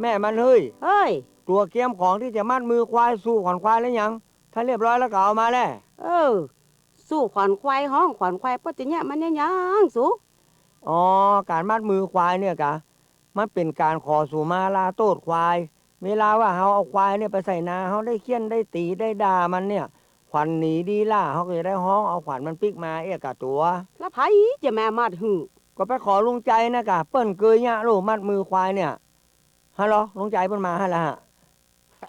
แม่มันเฮ้ยเฮ้ยตัวเกียมของที่จะมัดมือควายสู้ขอนควายแล้วยังถ้าเรียบร้อยแล้วก็เอามาแล้วเออสู้ขวัญควายห้องขวัญควายปะติเนี่ยมันยังสูอ๋อการมัดมือควายเนี่ยกะมันเป็นการขอสู่มาลาโตดควายเวลาว่าเฮาเอาควายเนี่ยไปใส่นาเฮาได้เคี่ยนได้ตีได้ด่ามันเนี่ยขวัญหนีดีล่าเฮาก็จะได้ฮ้องเอาขวัญมันปิกมากะตัวแล้วไผจะแม่มาดหือก็ไปขอลุงใจนะกะเปิ้นเกยยะโลมัดมือควายเนี่ยฮัลโหลลุงใจเปิ้นมาให้แล้วฮะ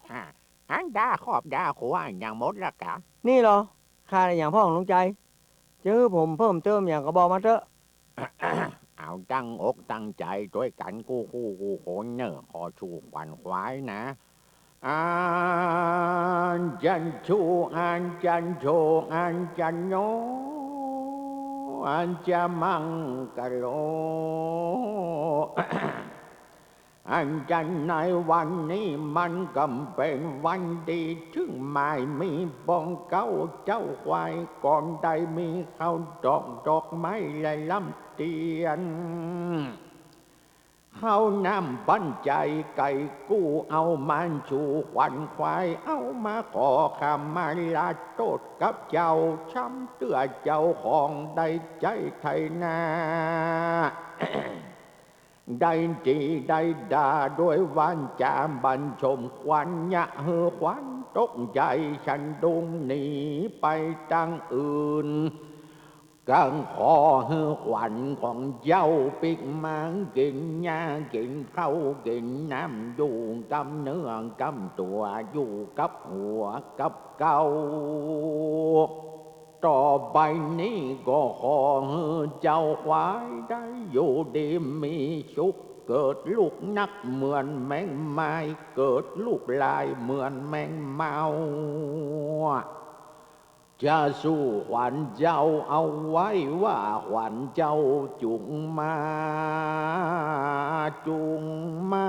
À, hắn đá khọp đá của anh nhàng mốt ra cả. นี่เหรอค่าอะไรอย่างพ่อของลุงใจเจอผมเพิ่มเติมอย่างก็บอกมาเถอะ Ảo trăng ốt trăng chạy tối cảnh cu khổ nhờ khó chu hoàn khoái nè. An chan chu an chan nhố an cha măng cà rô อันจันในวันนี้มันกำเป็นวันดีถึงไม่มีบองเก้าเจ้าควายก่อนได้มีข้าวดอกไม้และลำเตียนข้าวนำบันใจไก่กู้เอามันชูขวัญควายเอามาขอคำมาลาโตดกับเจ้าช้ำเตื้อเจ้าของได้ใจไทยนา ได้ดีได้ดาด้วยวันจามบรรชมควันยะเฮือควันตกใจฉันดุงหนีไปตั้งอื่นกังคอเฮือควันของเจ้าปิกมังกินหญ้ากินข้าวกินน้ำอยู่กำเนื้อกำตัวอยู่กับหัวกับเก่าต่อไปนี้ก็ขอให้เจ้าควายได้อยู่ดีมีสุขเกิดลูกนักเหมือนแมงไม้เกิดลูกลายเหมือนแมงเมาจะสู้ขวัญเจ้าเอาไว้ว่าขวัญเจ้าจุงมาจุงมา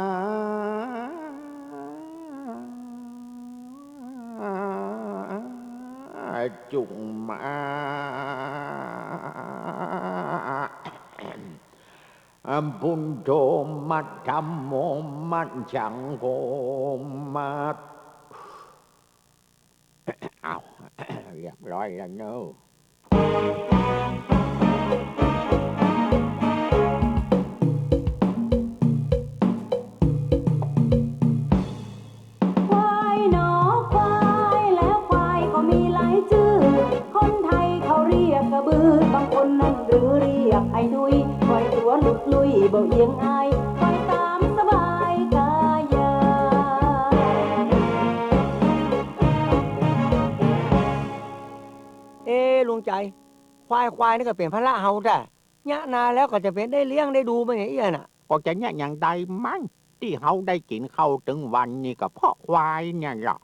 จุงมาพุนโธมัดธรรมโมมัดฉังโฆมัดเอาเรียบร้อยแล้วเนอะควายหนอควายแล้วควายก็มีหลายชื่อคนไทยเขาเรียกกระบือบางคนนั่นหรือเรียกไอ้ดุยควายตัวหลุดลุยบ่เอียงอายควายตามสบายกายา ลุงใจควายนี่ก็เป็นพระเฮาแต่ยะนาแล้วก็จะเป็นได้เลี้ยงได้ดูมันอย่างเอี้ยน่ะ ก็จะเนี่ยอย่างใดมั้งที่เขาได้กินข้าวถึงวันนี้ก็เพราะควายเนี่ยหรอก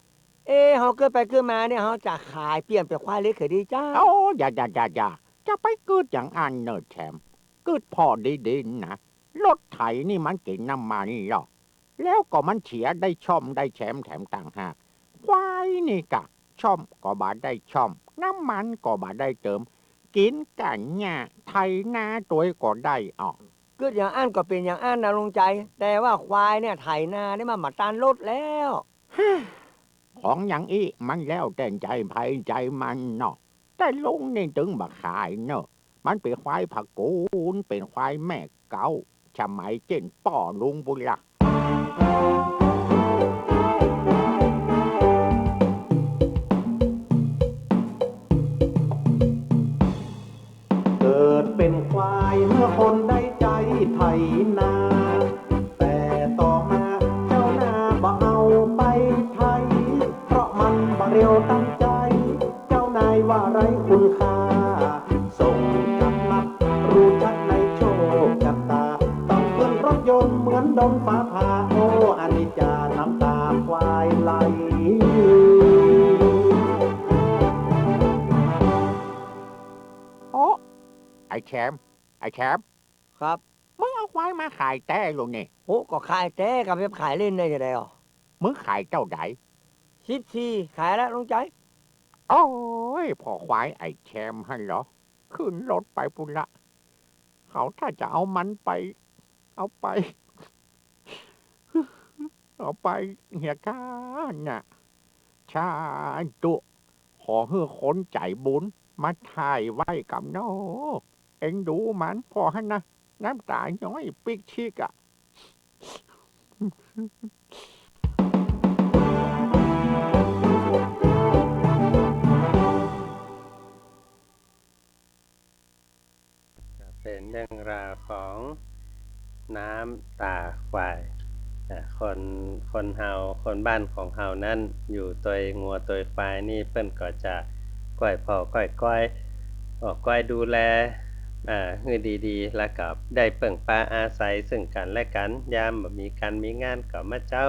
เฮาเกิดไปเกิดมาเนี่ยเฮาจะขายเปลี่ยนเป็นควายเล็กเขยดีจ้าโอ้อย่าจะไปเกิดอย่างอันเนอแชมเกิดพอดีๆนะรถไถนี่มันกินน้ำมันหรอกแล้วก็มันเฉียได้ช่อมได้แชมแถมต่างหากควายนี่กะช่อมก็บาได้ช่อมน้ำมันก็บาได้เติมกินกันเนี่ยไถนาตัวก็ได้ออก เกิดอย่างอันก็เป็นอย่างอันนะลุงใจ แต่ว่าควายเนี่ยไถนาเนี่ยมันมาตันรถแล้ว ของอย่างอีมันแล้วแต่ใจไผใจมันเนาะแต่ลุงนี่ถึงบักขายเนาะมันเป็นควายผักกูนเป็นควายแม่เก่าสมัยเจนป่อลุงบุญละเกิดเป็นควายเมื่อคนได้ใจไถนาแต่ต่อมาเจ้านาบ่เอาไปไถเพราะมันบ่เร็วตั้งใจเจ้านายว่าไรคุณค่าส่งกำลับรู้จักในโชคชะตาต้องขึ้นรถยนต์เหมือนโดนฟ้าผ่าโอ้อนิจจาน้ำตาควายไหล โอ้ไอ้แชมป์ไอ้แชมป์ครับ มึงเอาควายมาขายแต่ลุงนี่โอ้ก็ขายแต่กับเว็บขายเล่นได้จะได้หรอมึงขายเจ้าไหน14ขายแล้วลุงใจ โอ้ยพอควายไอ้แชมป์ให้เหรอขึ้นรถไปปุระเขาถ้าจะเอามันไปเอาไป เอาไปเหียกาน่ะชาตุขอให้คนใจบุญมาถ่ายไว้กับโนเอ็งดูมันพอให้นะน้ำตาย้อยปิกชิกอ่ะ เป็นเรื่องราวของน้ำตาควายคนเฮาคนบ้านของเฮานั้นอยู่ตัวงัวตัวควายนี่เพิ่นก็จะก้อยพ่อก้อยออกก้อยดูแลให้ดีๆแล้วก็ได้เปิ่งปลาอาศัยซึ่งกันและกันยามบ่มีการมีงานก็มาเจ้า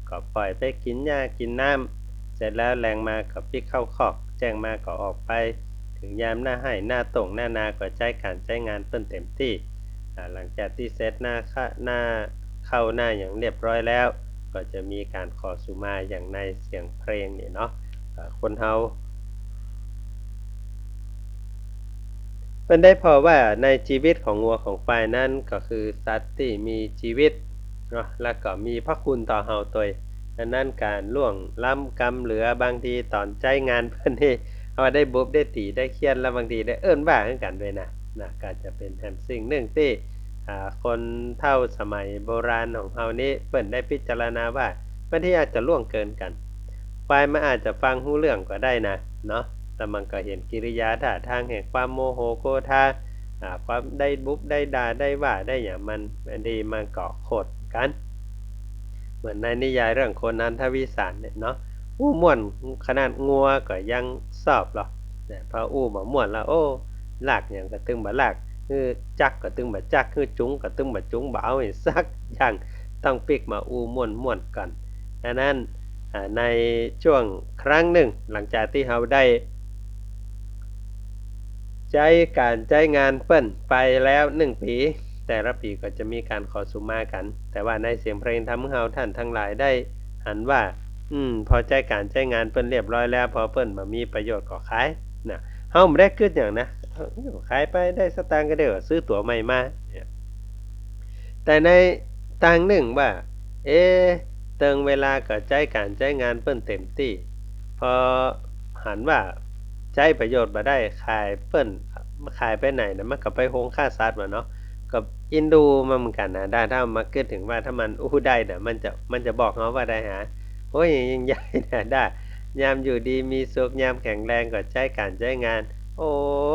ก็ปล่อยไปกินหญ้ากินน้ำเสร็จแล้วแรงมาก็ปิกเข้าคอกแจ้งมาก็ออกไปถึงยามหน้าให้หน้าตรงหน้านาก็ใช้การใช้งานเปิ้นเต็มที่หลังจากที่เซตหน้าเข้าหน้าอย่างเรียบร้อยแล้วก็จะมีการขอสุมาอย่างในเสียงเพลงนี่เนาะคนเฮาเพิ่นได้พอว่าในชีวิตของงัวของควายนั้นก็คือสัตว์ที่มีชีวิตเนาะแล้วก็มีพระคุณต่อเฮาตัวดังนั้นการล่วงล้ำกรรมเหลือบางทีตอนใจงานเพิ่นนี่เอาได้บุบได้ตีได้เคียนแล้วบางทีได้เอิ้นว่าคือกันด้วยนะก็จะเป็นแฮมสิ่งหนึ่งที่คนเฒ่าสมัยโบราณของเฮานี้เพิ่นได้พิจารณาว่าบางทีอาจจะล่วงเกินกันควายมันอาจจะฟังรู้เรื่องก็ได้นะเนาะแต่มันก็เห็นกิริยาท่าทางแห่งความโมโหโกรธาความได้บุบได้ด่าได้ว่าได้อย่างมันบางทีมันก็โคตรกันเหมือนในนิยายเรื่องโคนันทวิสารเนี่ยเนาะม่วนขนาดงัวก็ยังชอบหรอกพอบ่ม่วนแล้วโอ้ลากหยังก็ตึงบ่ลากคือจักก็ตึงบ่จักคือจุงก็ตึงบ่จุงบ่เอาให้สักอย่างต้องปิกมาม่วนๆกันดังนั้นในช่วงครั้งหนึ่งหลังจากที่เราได้ใช้การใช้งานเปิ้นไปแล้ว1ปีแต่ละปีก็จะมีการขอสุมากันแต่ว่าในเสียงเพลงทำให้เราท่านทั้งหลายได้หันว่าพอใจการใช้งานเปิ้นเรียบร้อยแล้วพอเปิ้นบ่มีประโยชน์ก็ขายนะเฮาบ่ได้คิดหยังนะขายไปได้สตางค์ก็ได้ก็ซื้อตั๋วใหม่มาแต่ในทางหนึ่งว่าเติงเวลาก็ใช้การใช้งานเปิ้นเต็มที่พอหันว่าใช้ประโยชน์บ่ได้ขายเปิ้นขายไปไหนนะมันก็ไปโรงฆ่าสัตว์เนาะก็เอ็นดูมันเหมือนกันนะถ้ามาคิดถึงว่าถ้ามันได้น่ะมันจะบอกเฮาว่าได้หาโอ้ยยังใหญ่น่ะได้ยามอยู่ดีมีสุขยามแข็งแรงก็ใช้การใช้งานโอ้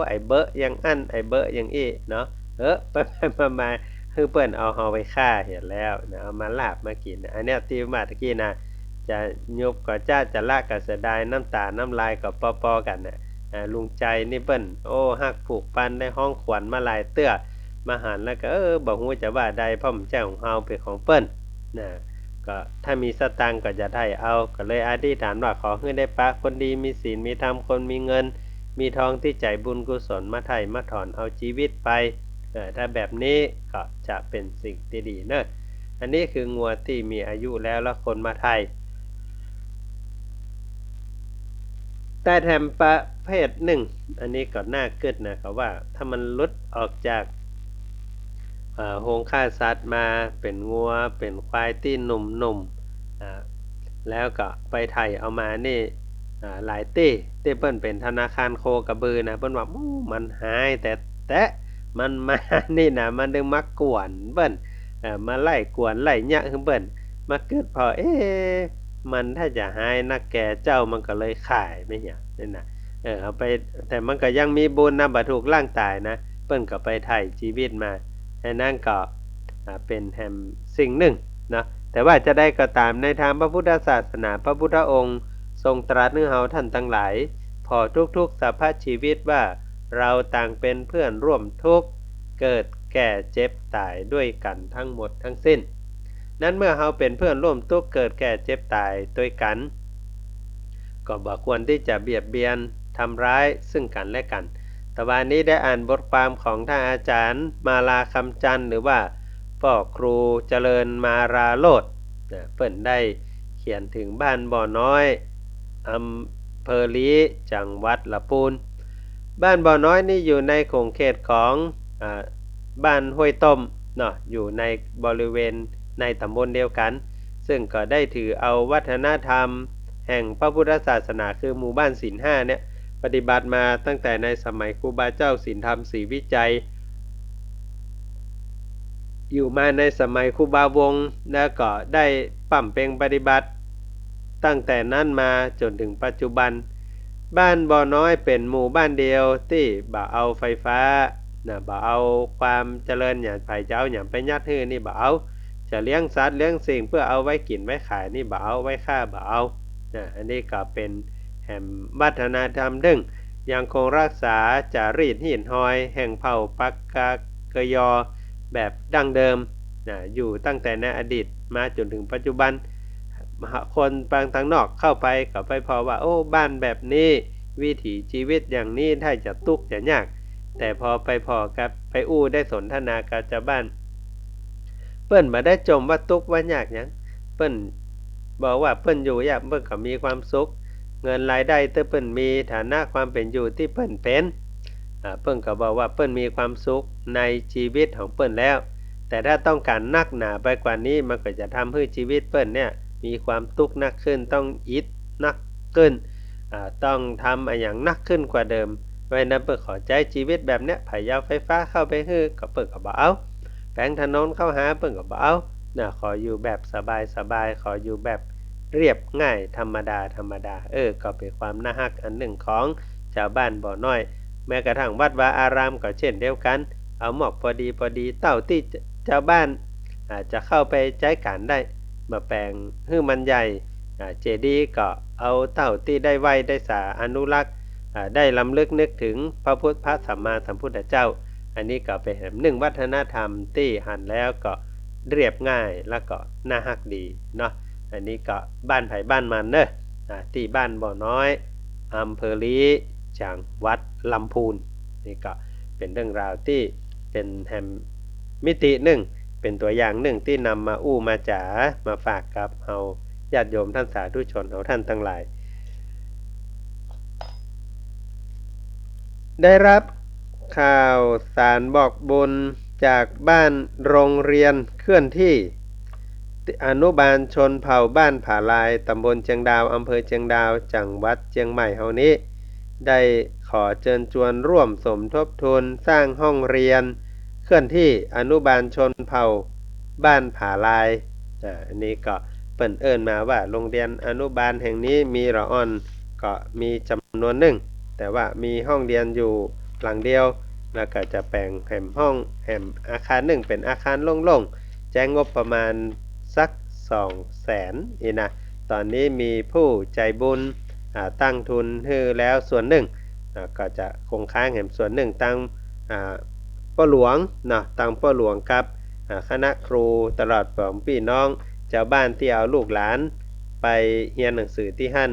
ไอ้เบ้อยังอั้นไอ้เบ้อยังอี้เนาะไปมาคือเปิ้นเอาเฮาไปฆ่าเห็นแล้วนะเอามาลาบมากินอันเนี้ยที่มาตะกี้นะจะยุบก็จะละก็เสียดายน้ำตาน้ำลายก็ปอๆกันน่ะลุงใจนี่เปิ้นโอ้ฮักผูกพันได้ห้องขวัญมาหลายเตื้อมาหันแล้วก็บ่ฮู้จะว่าใดเพราะมันแจ้ของเฮาเป็นของเปิ้นนะก็ถ้ามีสตางค์ก็จะได้เอาก็เลยอธิษฐานว่าขอให้ได้ปะคนดีมีศีลมีธรรมคนมีเงินมีทองที่ใจบุญกุศลมาไถ่มาถอนเอาชีวิตไปถ้าแบบนี้ก็จะเป็นสิ่งที่ดีเนอะอันนี้คืองัวที่มีอายุแล้วคนมาไถ่แต่แถมประเภทหนึ่งอันนี้ก็น่าเกิดนะครับว่าถ้ามันหลุดออกจากโรงฆ่าสัตว์มาเป็นงัวเป็นควายที่หนุ่มๆแล้วก็ไปไถ่เอามานี่หลายที่เปิ้นเป็นธนาคารโคกระบือนะเปิ้นว่ามันหายแต่มันมานี่นะมันดึงมากวนเปิ้นมาไล่กวนไล่ยะคือเปิ้นมาเกิดพอมันถ้าจะหายนักแก่เจ้ามันก็เลยขายไม่หยังนี่นะเอาไปแต่มันก็ยังมีบุญนะบ่ถูกล่างตายนะเปิ้นก็ไปไถ่ชีวิตมาดังนั้นก็เป็นแฮมสิ่งหนึ่งเนาะแต่ว่าจะได้ก็ตามในทางพระพุทธศาสนาพระพุทธองค์ทรงตรัสให้เฮาท่านทั้งหลายพอทุกๆสรรพชีวิตว่าเราต่างเป็นเพื่อนร่วมทุกข์เกิดแก่เจ็บตายด้วยกันทั้งหมดทั้งสิ้นนั้นเมื่อเฮาเป็นเพื่อนร่วมทุกข์เกิดแก่เจ็บตายด้วยกันก็บ่ควรที่จะเบียดเบียนทำร้ายซึ่งกันและกันแต่วันนี้ได้อ่านบทความของท่านอาจารย์มาลาคำจันทร์หรือว่าพ่อครูเจริญมาราโลดเพิ่นได้เขียนถึงบ้านบ่อน้อยอำเภอลีจังหวัดลำพูนบ้านบ่อน้อยนี่อยู่ในขงเขตของบ้านห้วยต้มเนาะอยู่ในบริเวณในตำบลเดียวกัน ซึ่งก็ได้ถือเอาวัฒนธรรมแห่งพระพุทธศาสนาคือหมู่บ้านศีลห้าเนี่ยปฏิบัติมาตั้งแต่ในสมัยครูบาเจ้าศีลธรรมศรีวิจัยอยู่มาในสมัยครูบาวงศ์แล้วก็ได้ปั่มเปงปฏิบัติตั้งแต่นั้นมาจนถึงปัจจุบันบ้านบ่อน้อยเป็นหมู่บ้านเดียวที่บ่เอาไฟฟ้าบ่เอาความเจริญอย่างไผ่เจ้าอย่างไปยัดฮื้อนี่บ่เอาจะเลี้ยงสัตว์เลี้ยงสิ่งเพื่อเอาไว้กินไว้ขายนี่บ่เอาไว้ฆ่าบ่เอาอันนี้ก็เป็นแห่งวัฒนธรรมดึงยังคงรักษาจารีตหินหอยแห่งเผ่าปักกะเกยอแบบดั้งเดิมอยู่ตั้งแต่ในอดีตมาจนถึงปัจจุบันคนบางทางนอกเข้าไปก็ไปพอว่าโอ้บ้านแบบนี้วิถีชีวิตอย่างนี้ถ้าจะทุกข์จะยากแต่พอไปพอกับไปอู้ได้สนทนากับชาวบ้านเปิ้นมาได้จมว่าทุกข์ว่ายากหยังเปิ้นบอกว่าเปิ้นอยู่ยากเปิ้นก็มีความสุขเงินรายได้แต่เปิ้นมีฐานะความเป็นอยู่ที่เปิ้นเป็นเปิ้นก็บอกว่าเปิ้นมีความสุขในชีวิตของเปิ้นแล้วแต่ถ้าต้องการนักหนาไปกว่านี้มันก็จะทำให้ชีวิตเปิ้นเนี่ยมีความทุกข์นักขึ้นต้องอิดนักขึ้นต้องทำอย่างนักขึ้นกว่าเดิมไว้นั้นเปิ้นขอใจชีวิตแบบเนี้ยไผยาวไฟฟ้าเข้าไปฮื้อก็เปิ้นก็บ่เอาแปลงถนนเข้าหาเปิ้นก็บ่เอาขออยู่แบบสบายๆขออยู่แบบเรียบง่ายธรรมดาก็เป็นความน่าฮักอันหนึ่งของชาวบ้านบ่อน้อยแม้กระทั่งวัดวาอารามก็เช่นเดียวกันเอาหมอกพอดีเต้าที่ชาวบ้านจะเข้าไปใช้การได้มาแปลงให้มันใหญ่เจดีย์ก็เอาเต้าที่ได้ไว้ได้สาอนุรักษ์ได้ลำลึกนึกถึงพระพุทธพระสัมมาสัมพุทธเจ้าอันนี้ก็เป็นหนึ่งวัฒนธรรมที่หันแล้วก็เรียบง่ายแล้วก็น่าฮักดีเนาะอันนี้ก็บ้านไผ่บ้านมันเนอะที่บ้านบ่อน้อยอำเภอลีจังหวัดลำพูนนี่ก็เป็นเรื่องราวที่เป็นแฮมมิติหนึ่งเป็นตัวอย่างหนึ่งที่นำมาอู้มาจ๋ามาฝากกับเฮาญาติโยมท่านสาธุชนเฮาท่านทั้งหลายได้รับข่าวสารบอกบุญจากบ้านโรงเรียนเคลื่อนที่อนุบาลชนเผ่าบ้านผาลายตำบลเชียงดาวอำเภอเชียงดาวจังหวัดเชียงใหม่เฮานี้ได้ขอเชิญชวนร่วมสมทบทุนสร้างห้องเรียนเคลื่อนที่อนุบาลชนเผ่าบ้านผาลายอันนี้ก็เปิ้นเอิ้นมาว่าโรงเรียนอนุบาลแห่งนี้มีละอ่อนก็มีจำนวนหนึ่งแต่ว่ามีห้องเรียนอยู่หลังเดียวแล้วก็จะแบ่งแห่มห้องแห่มอาคารหนึ่งเป็นอาคารโล่งๆแจ้งงบประมาณสัก200,000อีนะตอนนี้มีผู้ใจบุญตั้งทุนให้แล้วส่วนหนึ่งก็จะคงค้างแห่มส่วนหนึ่งตั้งป้อหลวงตั้งป้อหลวงกับคณะครูตลอดปองพี่น้องชาวบ้านที่เอาลูกหลานไปเรียนหนังสือที่หั่น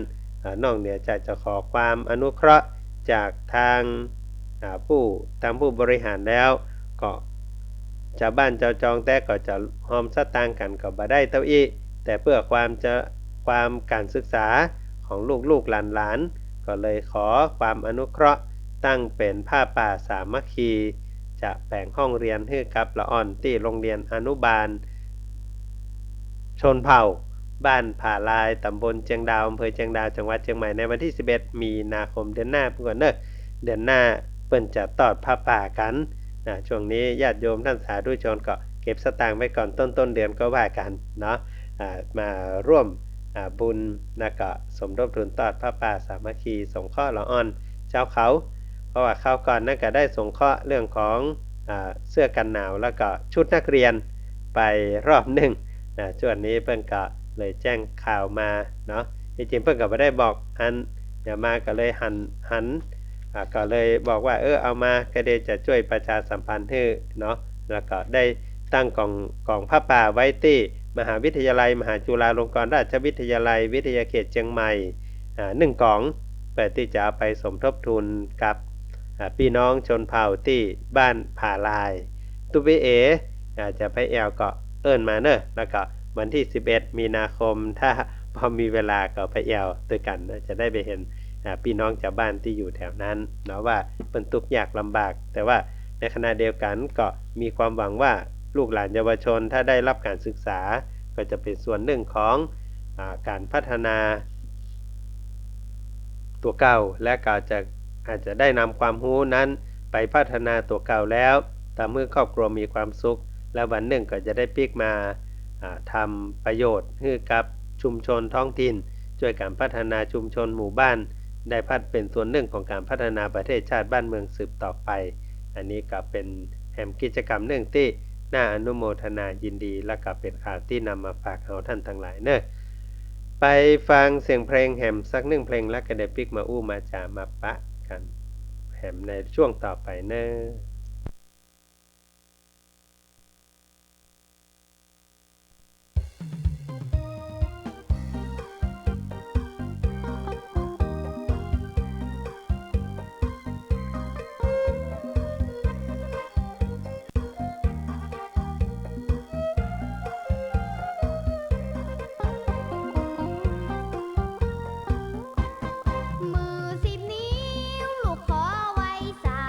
นอกเหนือจากจะขอความอนุเคราะห์จากทางผู้บริหารแล้วก็ชาวบ้านเจ้าจองแต่ก็จะหอมสตางค์กันก็บ่ได้เท่าอีแต่เพื่อความการศึกษาของลูกหลานก็เลยขอความอนุเคราะห์ตั้งเป็นผ้าป่าสามัคคีจะแบ่งห้องเรียนให้กับละอ่อนที่โรงเรียนอนุบาลชนเผ่าบ้านผาลายตำบลเชียงดาวอำเภอเชียงดาวจังหวัดเชียงใหม่ในวันที่11มีนาคมเดือนหน้าเพิ่นเด้อเดือนหน้าเปิ้นจะตอดผ้าป่ากันช่วงนี้ญาติโยมท่านสาธุชนก็เก็บสตางค์ไว้ก่อนต้นเดือนก็ว่ากันเนาะมาร่วมบุญแล้วก็สมทบทุนตอดผ้าป่าสามัคคีสงเคราะห์ละอ่อนเจ้าเขาเพราะว่าคราวก่อนนั่นก็ได้สงเคราะห์เรื่องของเสื้อกันหนาวแล้วก็ชุดนักเรียนไปรอบหนึ่งช่วงนี้เพิ่นก็เลยแจ้งข่าวมาเนาะจริงๆเพิ่นก็บ่ได้บอกเดี๋ยวมาก็เลยหันก็เลยบอกว่าเอามาก็ได้จะช่วยประชาสัมพันธ์ให้เนาะแล้วก็ได้ตั้งกองผ้าป่าไว้ที่มหาวิทยาลัยมหาจุฬาลงกรณราชวิทยาลัยวิทยาเขตเชียงใหม่1กล่องเพื่อที่จะเอาไปสมทบทุนกับพี่น้องชนเผ่าที่บ้านผาลายตุบิเอจะไปแอวก็เอิ้นมาเนอะแล้วก็วันที่11มีนาคมถ้าพอมีเวลาก็ไปแอวด้วยกันนะจะได้ไปเห็นพี่น้องชาวบ้านที่อยู่แถวนั้นเนาะว่าเป็นทุกข์ยากลำบากแต่ว่าในขณะเดียวกันก็มีความหวังว่าลูกหลานเยาวชนถ้าได้รับการศึกษา ก็จะเป็นส่วนหนึ่งของการพัฒนาตัวเก่าและก็อาจจะได้นำความรู้นั้นไปพัฒนาตัวเก่าแล้วทำให้ครอบครัวมีความสุขและวันหนึ่งก็จะได้พลิกมาทำประโยชน์ให้กับชุมชนท้องถิ่นช่วยการพัฒนาชุมชนหมู่บ้านได้เป็นส่วนหนึ่งของการพัฒนาประเทศชาติบ้านเมืองสืบต่อไปอันนี้ก็เป็นแห่งกิจกรรมหนึ่งที่น่าอนุโมทนายินดีและก็เป็นข่าวที่นำมาฝากเฮาท่านทั้งหลายเนอะไปฟังเสียงเพลงแหมสักหนึ่งเพลงแล้วก็ได้พลิกมาอู้มาจามาปะกันแหมในช่วงต่อไปเนอะมือ10 นิ้วลูกขอไว้สา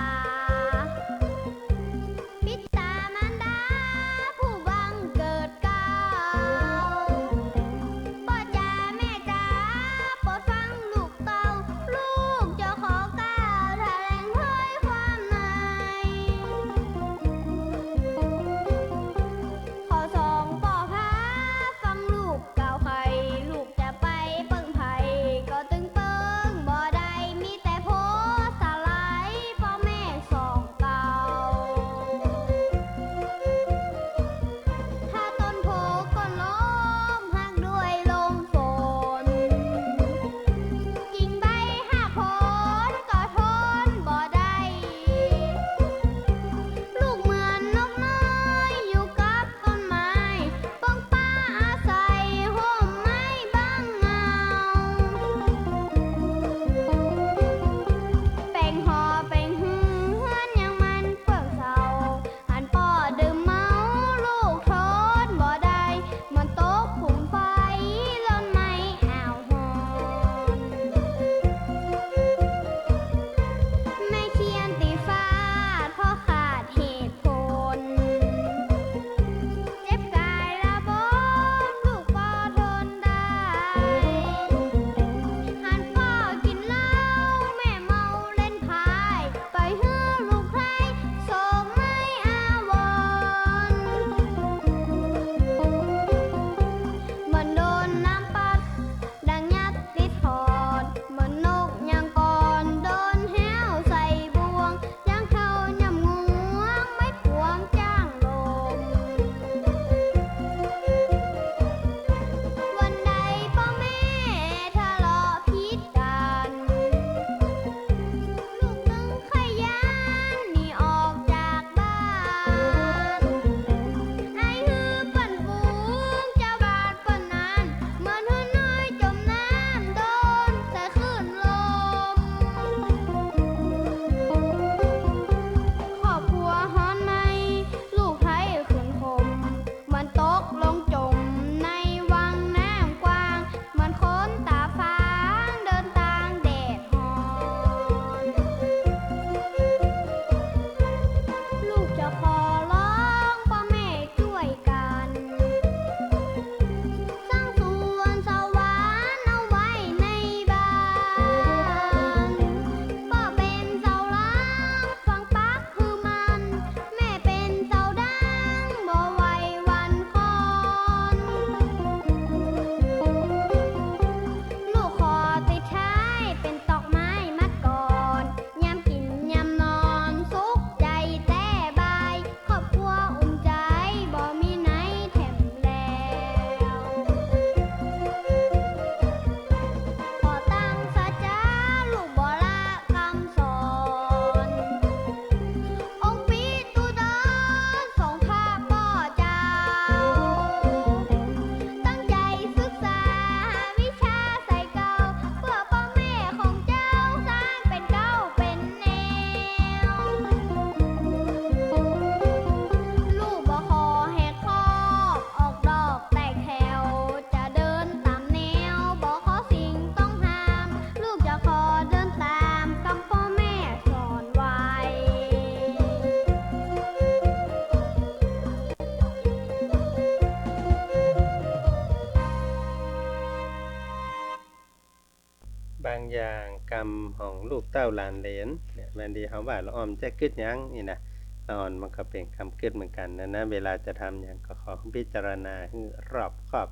างอย่างกรรมของลูกเต้าหลานเหลนเนี่ยแม่นดีเขาว่าละออมจะกึดหยังนี่นะละอ่อนมันก็เป็นกรรมกึดเหมือนกันนะเวลาจะทำอย่างก็ขอพิจารณาให้รอบคอบ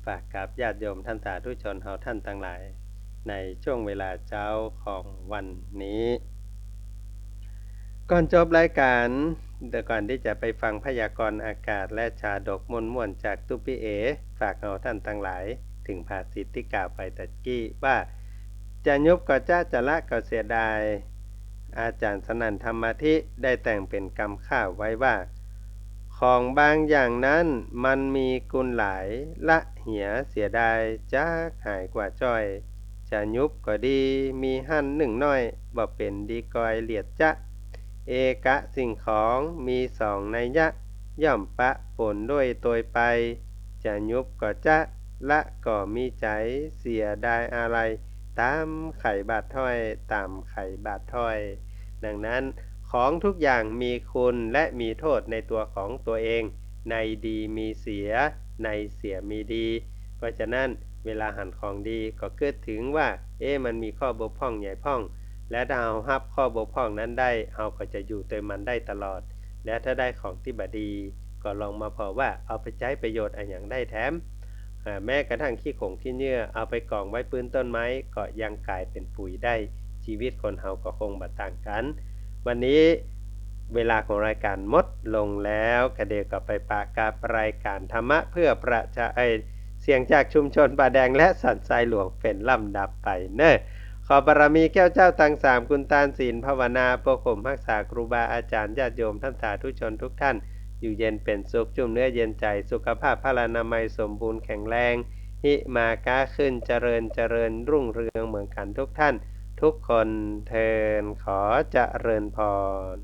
ฝากกับญาติโยมท่านสาธุชนเฮาท่านทั้งหลายในช่วงเวลาเช้าของวันนี้ ก่อนจบรายการแต่ก่อนที่จะไปฟังพยากรณ์อากาศและชาดกม่วนๆจากตุ๊ปิเอฝากเอาท่านทั้งหลายถึงภาษิตที่กล่าวไปตะกี้ว่าจะยุบก็จะละก็เสียดายอาจารย์สนั่นธรรมธิได้แต่งเป็นกำข้าวไว้ว่าของบางอย่างนั้นมันมีกุลหลายละเหียเสียดายจักหายกว่าจ้อยจะยุบก็ดีมีหั่นหนึ่งน้อยบ่เป็นดีกอยเหลียดจะเอกะสิ่งของมีสองนัยยะย่อมปะปนด้วยตัวไปจะยุบก็จะละก็มีใจเสียดายอะไรตามไข่บาดถ้อยตามไข่บาดถ้อยดังนั้นของทุกอย่างมีคุณและมีโทษในตัวของตัวเองในดีมีเสียในเสียมีดีเพราะฉะนั้นเวลาหั่นของดีก็เกิดถึงว่ามันมีข้อบกพร่องใหญ่พ่องและถ้าเรารับข้อบกพร่องนั้นได้เราก็จะอยู่ตัวมันได้ตลอดและถ้าได้ของที่บดีก็ลองมาพอว่าเอาไปใช้ประโยชน์อย่างได้แถมแม้กระทั่งขี้ขงขี้เยื่อเอาไปกองไว้ปื้นต้นไม้ก็ยังกลายเป็นปุ๋ยได้ชีวิตคนเฮาก็คงบ่ต่างกันวันนี้เวลาของรายการหมดลงแล้วกระเดกก็ไปปากกับรายการธรรมะเพื่อประชาเสียงจากชุมชนป่าแดงและสันทรายหลวงเป็นลำดับไปเนอะขอบารมีแก้วเจ้าทั้ง3คุณตาลศีลภาวนาปกข่มรักษาครูบาอาจารย์ญาติโยมท่านสาธุชนทุกท่านอยู่เย็นเป็นสุขจุ่มเนื้อเย็นใจสุขภาพพลานามัยสมบูรณ์แข็งแรงหิมาค้าขึ้นเจริญรุ่งเรืองเหมือนกันทุกท่านทุกคนเทินขอเจริญพร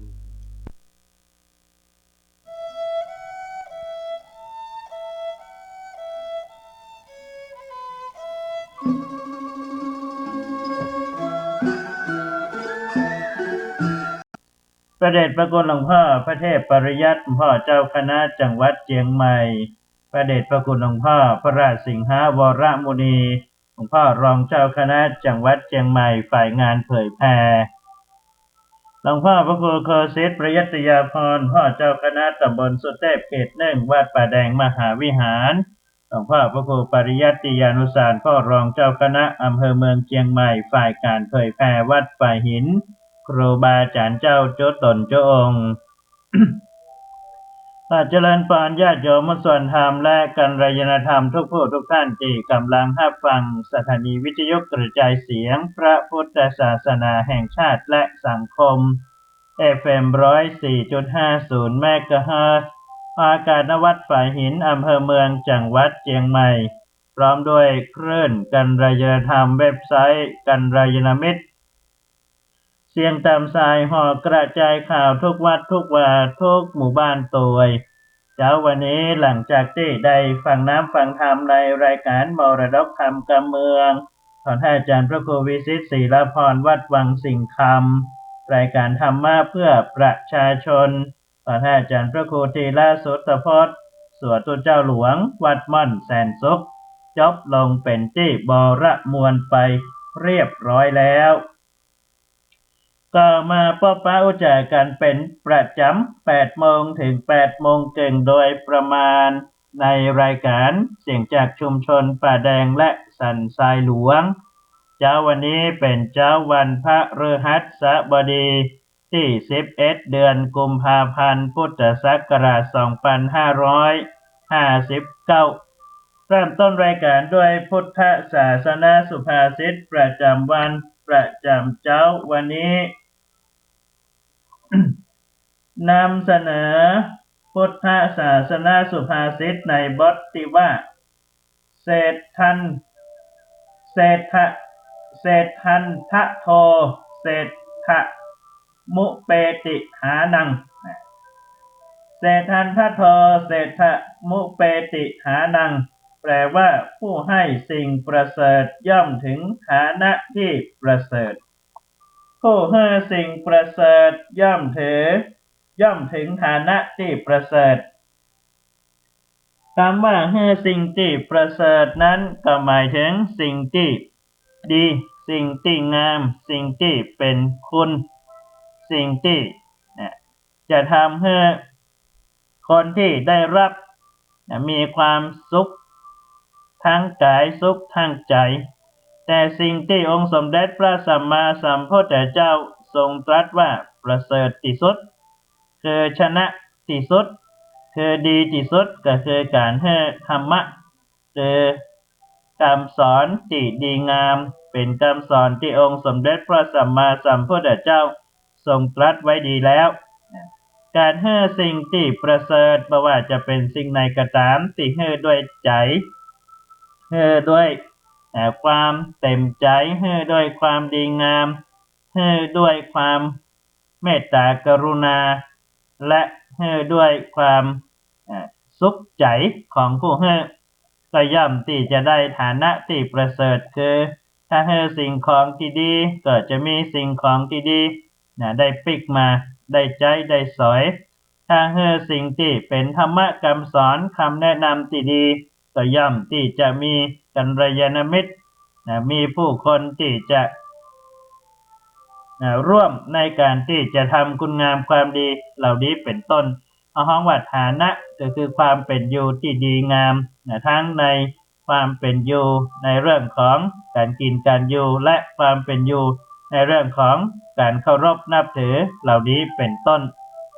พระเดชพระคุณหลวงพ่อพระเทพปริยัติพ่อเจ้าคณะจังหวัดเชียงใหม่พระเดชพระคุณหลวงพ่อพระราชสิงหาวรมุนีหลวงพ่อรองเจ้าคณะจังหวัดเชียงใหม่ฝ่ายงานเผยแผ่หลวงพ่อพระครูโคสิทธิ์ประยัตยาภรณ์พ่อเจ้าคณะตำบลสุเทพเขต1วัดป่าแดงมหาวิหารหลวงพ่อพระครูปริยัติยานุสารพ่อรองเจ้าคณะอำเภอเมืองเชียงใหม่ฝ่ายการเผยแผ่วัดป่าหินครูบาอาจารย์เจ้าโจตนเจ้าองค์ เจริญพรญาติโยมส่วนธรรมและกัลยาณธรรมทุกผู้ทุกท่านที่กำลังรับฟังสถานีวิทยุกระจายเสียงพระพุทธศาสนาแห่งชาติและสังคม FM 104.50 เมกะเฮิรตซ์อากาศณวัดฝ่ายหินอำเภอเมืองจังหวัดเชียงใหม่พร้อมด้วยคลื่นกัลยาณธรรมเว็บไซต์กัลยาณมิตรเสียงตามสายห่อกระจายข่าวทุกวัดทุกวาทุกหมู่บ้านตัวเช้าวันนี้หลังจากที่ได้ฟังน้ำฟังธรรมในรายการมรดกธรรมกำเมืองของท่านอาจารย์พระครูวิสิทธิ์ศรีละพรวัดวังสิงห์คำรายการธรรมะเพื่อประชาชนของท่านอาจารย์พระครูธีระสุตพจน์สวดตุเจ้าหลวงวัดม่อนแสนสุขจบลงเป็นที่บรมวลไปเรียบร้อยแล้วก็มาพบปะอุจจากันเป็นประจำ8 โมงถึง8 โมงครึ่งโดยประมาณในรายการเสียงจากชุมชนป่าแดงและสันทรายหลวงเช้าวันนี้เป็นเช้าวันพฤหัสบดีที่11เดือนกุมภาพันธ์พุทธศักราช2559เริ่มต้นรายการด้วยพุทธศาสนาสุภาษิตประจำวันประจำเช้าวันนี้นำเสนอพุทธศาสนาสุภาษิตในบทที่ว่าเศรษทันทะโทเศรษฐมุเปติหานังเศรษทันทะโทเศรษฐมุเปติหานังแปลว่าผู้ให้สิ่งประเสริฐย่อมถึงฐานะที่ประเสริฐผู้ให้สิ่งประเสริฐย่อมถึงฐานะที่ประเสริฐคำว่าให้สิ่งที่ประเสริฐนั้นก็หมายถึงสิ่งที่ดี สิ่งที่งามสิ่งที่เป็นคุณสิ่งที่จะทำให้คนที่ได้รับมีความสุขทั้งกายสุขทั้งใจแต่สิ่งที่องค์สมเด็จพระสัมมาสัมพุทธเจ้าทรงตรัสว่าประเสริฐที่สุดคือชนะที่สุดคือดีที่สุดก็คือการให้ธรรมะคือคำสอนที่ดีงามเป็นคำสอนที่องค์สมเด็จพระสัมมาสัมพุทธเจ้าทรงตรัสไว้ดีแล้วการให้สิ่งที่ประเสริฐไม่ว่าจะเป็นสิ่งใดก็ตามที่ให้ด้วยใจให้ด้วยความเต็มใจให้ด้วยความดีงามให้ด้วยความเมตตากรุณาและให้ด้วยความสุขใจของผู้ให้ก็ย่อมที่จะได้ฐานะที่ประเสริฐคือถ้าให้สิ่งของที่ดีก็จะมีสิ่งของที่ดีได้ปิกมาได้ใจได้สอยถ้าให้สิ่งที่เป็นธรรมะคำสอนคำแนะนำที่ดีก็ย่อมที่จะมีกัลยาณมิตรมีผู้คนที่จะร่วมในการที่จะทำคุณงามความดีเหล่านี้เป็นต้นเอาห้องว่าฐานะก็คือความเป็นอยู่ที่ดีงามทั้งในความเป็นอยู่ในเรื่องของการกินการอยู่และความเป็นอยู่ในเรื่องของการเคารพนับถือเหล่านี้เป็นต้น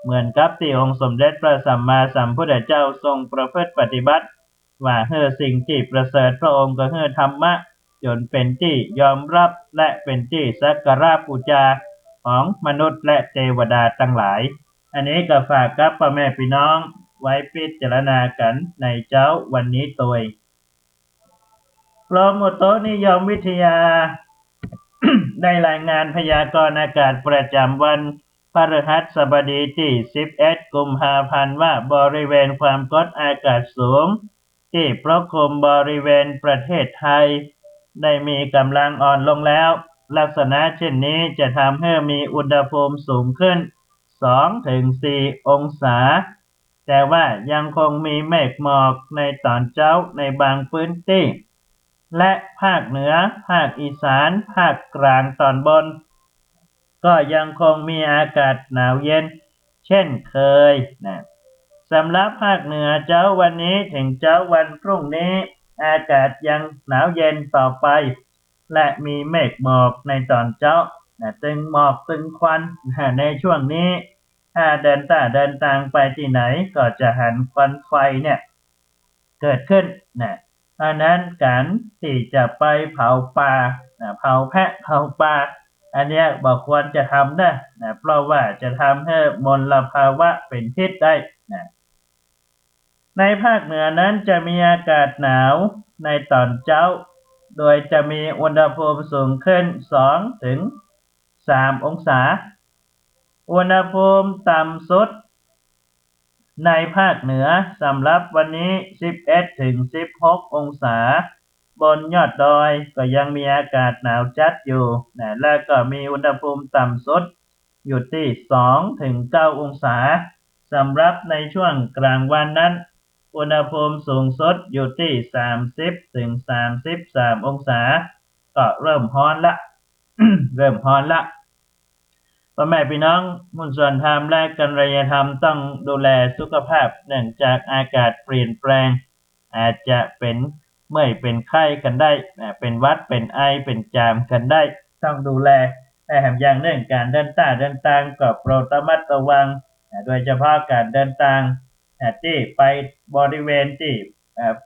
เหมือนกับที่องค์สมเด็จพระสัมมาสัมพุทธเจ้าทรงประพฤติปฏิบัติว่าเฮือสิ่งที่ประเสริฐพระองค์ก็เฮือธรรมะจนเป็นที่ยอมรับและเป็นที่สักการะบูชาของมนุษย์และเทวดาทั้งหลายอันนี้ก็ฝากกับพ่อแม่พี่น้องไว้พิจารณากันในเจ้าวันนี้ตัวกรมอุตุนิยมวิทยา ได้รายงานพยากรณ์อากาศประจำวันพฤหัสบดีที่11กุมภาพันธ์ว่าบริเวณความกดอากาศสูงที่ปกคลุมบริเวณประเทศไทยได้มีกำลังอ่อนลงแล้วลักษณะเช่นนี้จะทำให้มีอุณหภูมิสูงขึ้น 2-4 องศาแต่ว่ายังคงมีเมฆหมอกในตอนเช้าในบางพื้นที่และภาคเหนือภาคอีสานภาคกลางตอนบนก็ยังคงมีอากาศหนาวเย็นเช่นเคยสำหรับภาคเหนือเช้าวันนี้ถึงเช้าวันพรุ่งนี้อากาศยังหนาวเย็นต่อไปและมีเมฆหมอกในตอนเช้าตึงหมอกตึงควันในช่วงนี้ถ้าเดินทางไปที่ไหนก็จะเห็นควันไฟเนี่ยเกิดขึ้นเพราะนั้นการที่จะไปเผาป่าเผาแพะเผาป่าอันเนี้ยบอกควรจะทำนะเพราะว่าจะทำให้มลภาวะเป็นพิษได้ในภาคเหนือนั้นจะมีอากาศหนาวในตอนเช้าโดยจะมีอุณหภูมิสูงขึ้น 2-3 องศาอุณหภูมิต่ำสุดในภาคเหนือสำหรับวันนี้ 11-16 องศาบนยอดดอยก็ยังมีอากาศหนาวจัดอยู่และก็มีอุณหภูมิต่ำสุดอยู่ที่ 2-9 องศาสำหรับในช่วงกลางวันนั้นอุณหภูมิสูงสุดอยู่ที่ 30-33 องศาก็เริ่มร้อนละ เริ่มร้อนละพ่อแม่พี่น้องมุ่นส่วนธรรมและกัลยาณธรรมต้องดูแลสุขภาพเนื่องจากอากาศเปลี่ยนแปลงอาจจะเป็นเมื่อยเป็นไข้กันได้เป็นหวัดเป็นไอเป็นจามกันได้ต้องดูแลแต่แถมอย่างหนึ่งการเดินทางก็โปรดระมัดระวังโดยเฉพาะการเดินทางที่ไปบริเวณที่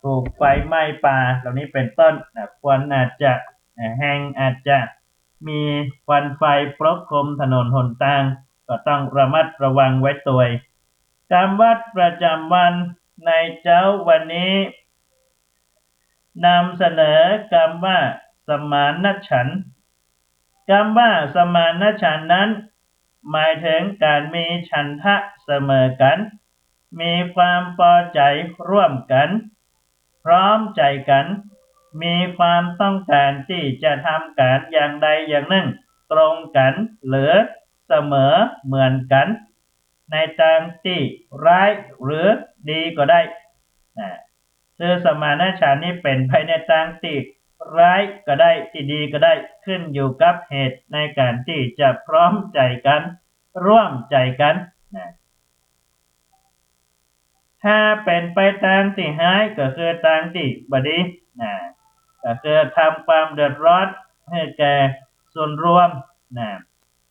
ถูกไฟไหม้ป่าเหล่านี้เป็นต้นควันอาจจะแห้งอาจจะมีควันไฟปกคลุมถนนหนทางก็ต้องระมัดระวังไว้ตัวการวัดประจำวันในเช้าวันนี้นำเสนอคำว่าสมานฉันท์คำว่าสมานฉันท์นั้นหมายถึงการมีฉันทะเสมอกันมีความพอใจร่วมกันพร้อมใจกันมีความต้องการที่จะทำการอย่างใดอย่างหนึ่งตรงกันหรือเสมอเหมือนกันในทางที่ร้ายหรือดีก็ได้คือสมานฉันท์นี้เป็นไปในทางที่ ร้ายก็ได้ที่ดีก็ได้ขึ้นอยู่กับเหตุในการที่จะพร้อมใจกันร่วมใจกันนะถ้าเป็นไปตามที่หายก็คือตามที่บดีนะก็คือทำความเดือดร้อนให้แก่ส่วนรวมนะ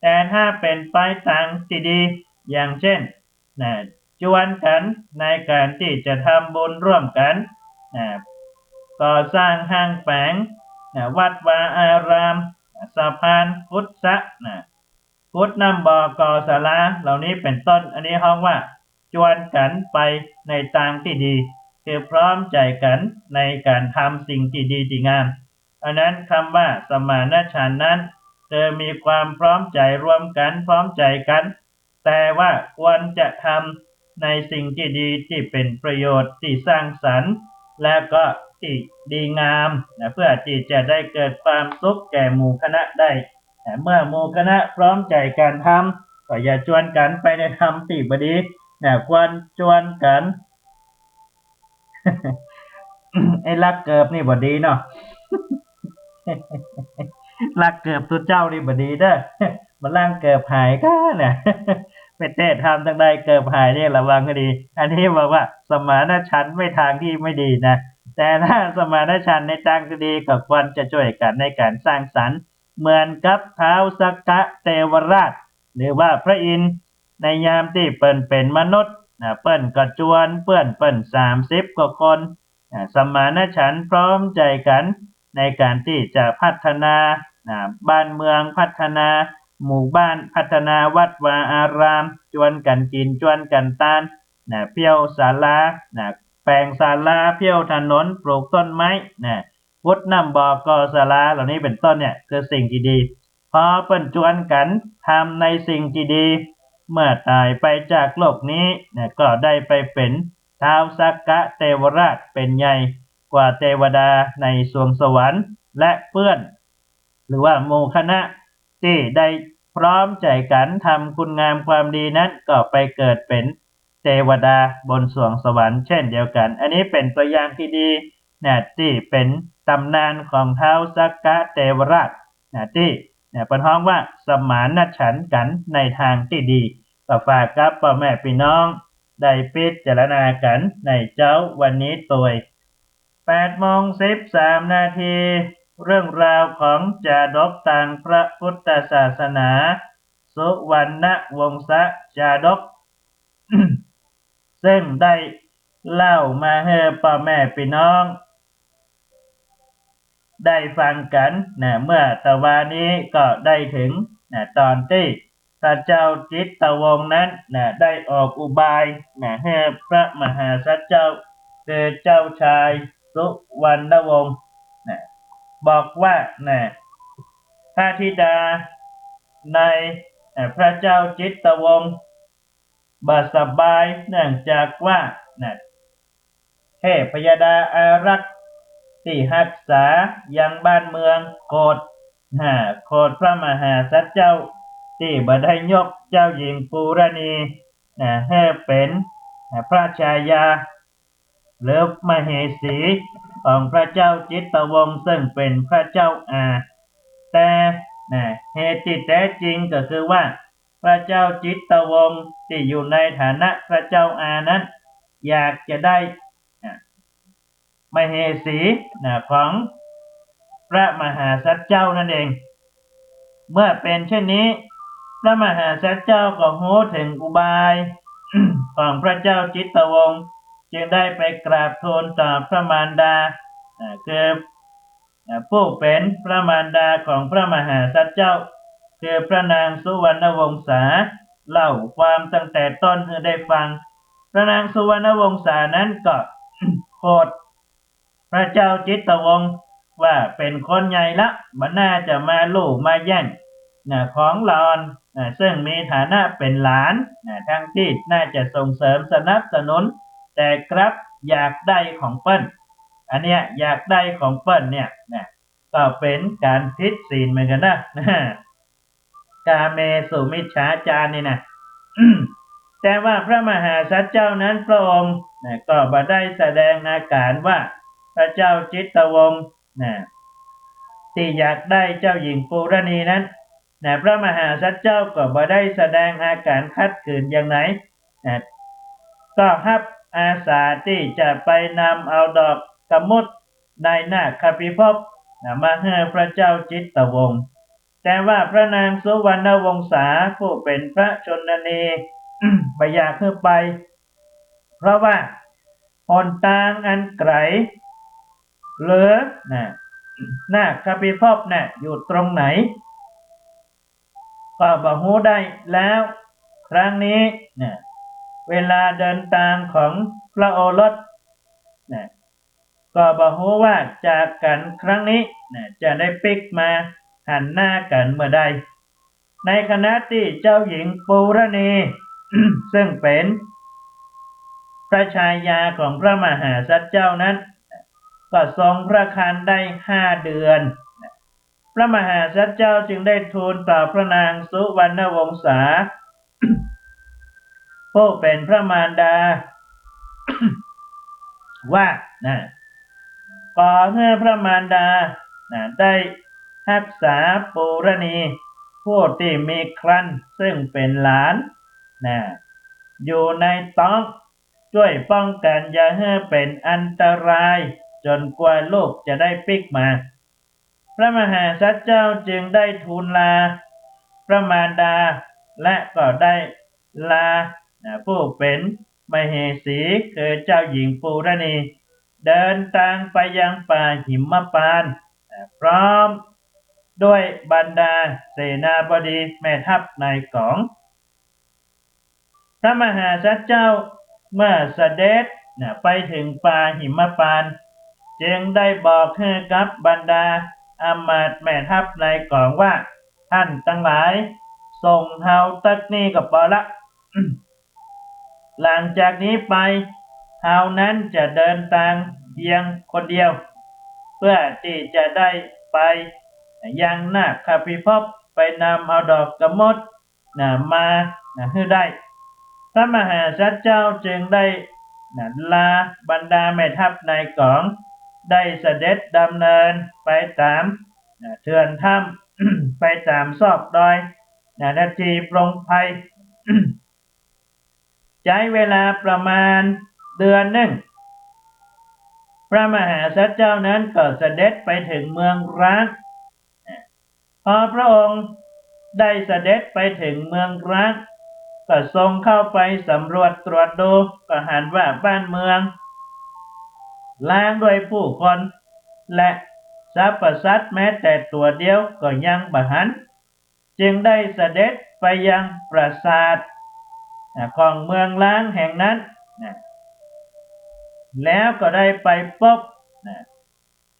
แต่ถ้าเป็นไปตามที่ดีอย่างเช่นนะชวนกันในการที่จะทำบุญร่วมกันนะก่อสร้างห้างแฝงนะวัดวาอารามสะพานพุทธะนะพุทธน้ำบ่อก่อศาลาเหล่านี้เป็นต้นอันนี้ห้องว่าชวนกันไปในทางที่ดีคือพร้อมใจกันในการทำสิ่งที่ดีที่งามอันนั้นคำว่าสมานฉันท์นั้นคือมีความพร้อมใจร่วมกันพร้อมใจกันแต่ว่าควรจะทำในสิ่งที่ดีที่เป็นประโยชน์ที่สร้างสรรค์และก็ที่ดีงามนะเพื่อที่จะได้เกิดความสุขแก่หมู่คณะได้เมื่อหมู่คณะพร้อมใจกันทำก็อย่าชวนกันไปในทำที่บดีนะควรชวนกัน ไอ้ลักเกิบนี่บ่ดีเนาะ ลักเกิบตัวเจ้านี่บ่ดีเด้อ มันล่างเกิบหายก็เนี่ย ไปเตะทำตั้งใดเกิบหายเนี่ยระวังก็ดี อันนี้บอกว่าสมานฉันท์ไม่ทางที่ไม่ดีนะ แต่ถ้าสมานฉันท์ในทางที่ดีก็ควรจะช่วยกันในการสร้างสรรค์เหมือนกับท้าวสักกะเทวราช หรือว่าพระอินทร์ในยามที่เปิ้นเป็นมนุษย์เปิ้นก็จวนเปิ้น30 กว่าคนสมานฉันท์พร้อมใจกันในการที่จะพัฒนาบ้านเมืองพัฒนาหมู่บ้านพัฒนาวัดวาอารามจวนกันกินจวนกันตานเพี้ยวศาลาแปลงศาลาเพี้ยวถนนปลูกต้นไม้พุทธน้ำบ่อก่อศาลาเหล่านี้เป็นต้นเนี่ยคือสิ่งที่ดีพอเปิ้นจวนกันทำในสิ่งที่ดีเมื่อตายไปจากโลกนี้ก็ได้ไปเป็นท้าวสักกะเทวราชเป็นใหญ่กว่าเทวดาในสวงสวรรค์และเพื่อนหรือว่าหมู่คณะที่ได้พร้อมใจกันทำคุณงามความดีนั้นก็ไปเกิดเป็นเทวดาบนสวงสวรรค์เช่นเดียวกันอันนี้เป็นตัวอย่างที่ดีที่เป็นตำนานของท้าวสักกะเทวราชที่เป็นห้องว่าสมานฉันท์กันในทางที่ดีก็ฝากกับพ่อแม่พี่น้องได้พิจารณากันในเจ้าวันนี้ตัว8:13 นาทีเรื่องราวของจาดกทางพระพุทธศาสนาสุวรรณวงศจาดก ซึ่งได้เล่ามาให้พ่อแม่พี่น้องได้ฟังกันเมื่อตะวันนี้ก็ได้ถึงตอนที่พระเจ้าจิตตวงศ์นั้นได้ออกอุบายให้พระมหาสัจเจ้าคือเจ้าชายสุวรรณวงศ์บอกว่าพระธิดาในพระเจ้าจิตตวงศ์บาสบายเนื่องจากว่าเทพยดาอารักษ์ที่รักษายังบ้านเมืองโกรธพระมหาสัจเจ้าที่บ่ได้ยกเจ้าหญิงปูรณีให้เป็นพระชายาหรือมเหสีของพระเจ้าจิตตวงศ์ซึ่งเป็นพระเจ้าแต่เหตุที่แท้จริงก็คือว่าพระเจ้าจิตตวงศ์ที่อยู่ในฐานะพระเจ้านั้นอยากจะได้มเหสีของพระมหาสัจเจ้านั่นเองเมื่อเป็นเช่นนี้พระมหาสัจเจ้าก็รู้ถึงอุบาย ของพระเจ้าจิตตวงศ์จึงได้ไปกราบทูลต่อพระมารดาคือผู้เป็นพระมารดาของพระมหาสัจเจ้าคือพระนางสุวรรณวงศาเล่าความตั้งแต่ต้นให้ได้ฟังพระนางสุวรรณวงศานั้นก็ โกรธพระเจ้าจิตตวงศ์ว่าเป็นคนใหญ่ละบ่น่าจะมาลู่มาแย่งของหลอนซึ่งมีฐานะเป็นหลานทั้งที่น่าจะส่งเสริมสนับสนุนแต่กลับอยากได้ของเปิ้ลอันเนี้ยอยากได้ของเปิ้ลเนี่ยก็เป็นการผิดศีลเหมือนกันนะ กาเมสุมิจฉาจารนี่นะ แต่ว่าพระมหาสัจเจ้านั้นพระองค์ก็บ่ได้แสดงอาการว่าพระเจ้าจิตตวงศ์ ที่อยากได้เจ้าหญิงปูรณีนั้นนะพระมหาสัจเจ้าก็บ่ได้แสดงอาการขัดขืนอย่างไหนนะก็รับอาสาที่จะไปนำเอาดอกกะมุดในนาคพิภพนะมาให้พระเจ้าจิตตวงศ์แต่ว่าพระนางสุวรรณวงศาผู้เป็นพระชนนี บ่อยากขึ้นไปเพราะว่าหนทางอันไกลเหลือนะนาคพิภพน่ะอยู่ตรงไหนก็บ่ฮู้ได้แล้วครั้งนี้นะเวลาเดินทางของพระโอรสนะก็บ่ฮู้ว่าจากกันครั้งนี้นะจะได้ปิกมาหันหน้ากันเมื่อใดในขณะที่เจ้าหญิงปูรณี ซึ่งเป็นพระชายาของพระมหาสัจเจ้านั้นก็ทรงพระครรภ์ได้5 เดือนพระมหาสัจเจ้าจึงได้ทูลต่อพระนางสุวรรณวงศา ผู้เป็นพระมารดา ว่านะขอให้พระมารดานะได้รักษาปูรณีผู้ที่มีครรภ์ซึ่งเป็นหลานนะอยู่ในท้องช่วยป้องกันอย่าให้เป็นอันตรายจนกว่าลูกจะได้ปิกมาพระมหาสัจเจ้าจึงได้ทูลลาพระมารดาและก็ได้ลาผู้เป็นมเหสีคือเจ้าหญิงปูรณีเดินทางไปยังป่าหิมพานต์พร้อมด้วยบรรดาเสนาบดีแม่ทัพนายกองพระมหาสัจเจ้าเมื่อเสด็จไปถึงป่าหิมพานต์จึงได้บอกให้กับบรรดาอมาตย์แม่ทัพนายกองว่าท่านทั้งหลายส่งเฮาตักนี้ก็พอละ หลังจากนี้ไปเฮานั้นจะเดินทางเพียงคนเดียวเพื่อที่จะได้ไปยังนาคพิภพไปนำเอาดอกกะมดมาให้ได้พระมหาสัจเจ้าจึงได้ลาบรรดาแม่ทัพนายกองได้เสด็จดำเนินไปตามเถื่อนถ้ำ ไปตามซอกดอยนาทีปรงไพ ใช้เวลาประมาณเดือนหนึ่งพระมหาสัจเจ้านั้นก็เสด็จไปถึงเมืองร้างพอพระองค์ได้เสด็จไปถึงเมืองร้างก็ทรงเข้าไปสำรวจตรวจดูก็เห็นว่าบ้านเมืองล้างด้วยผู้คนและสรรพสัตว์แม้แต่ตัวเดียวก็ยังบ่หันจึงได้เสด็จไปยังปราสาทของเมืองล้างแห่งนั้นแล้วก็ได้ไปพบ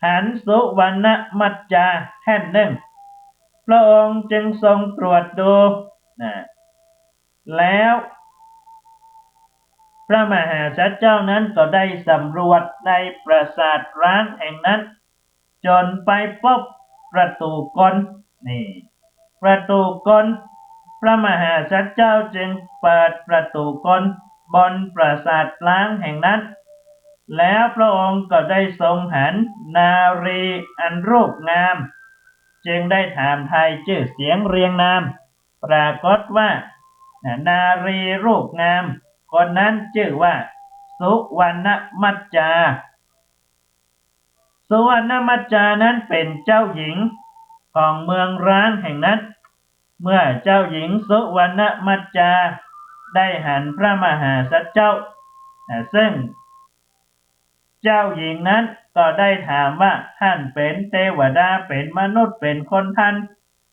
หันสุวรรณมัจจาแห่งหนึ่งพระองค์จึงทรงตรวจดูแล้วพระมหาสัจเจ้านั้นก็ได้สำรวจในปราสาทร้างแห่งนั้นจนไปพบประตูกลนี่ประตูกลพระมหาสัจเจ้าจึงเปิดประตูกลบนปราสาทร้างแห่งนั้นแล้วพระองค์ก็ได้ทรงหันนารีอันรูปงามจึงได้ถามไทยชื่อเสียงเรียงนามปรากฏว่านารีรูปงามคนนั้นชื่อว่าสุวรรณมัจจาสุวรรณมัจจานั้นเป็นเจ้าหญิงของเมืองร้างแห่งนั้นเมื่อเจ้าหญิงสุวรรณมัจจาได้หันพระมหาสัจเจ้าซึ่งเจ้าหญิงนั้นก็ได้ถามว่าท่านเป็นเทวดาเป็นมนุษย์เป็นคนท่าน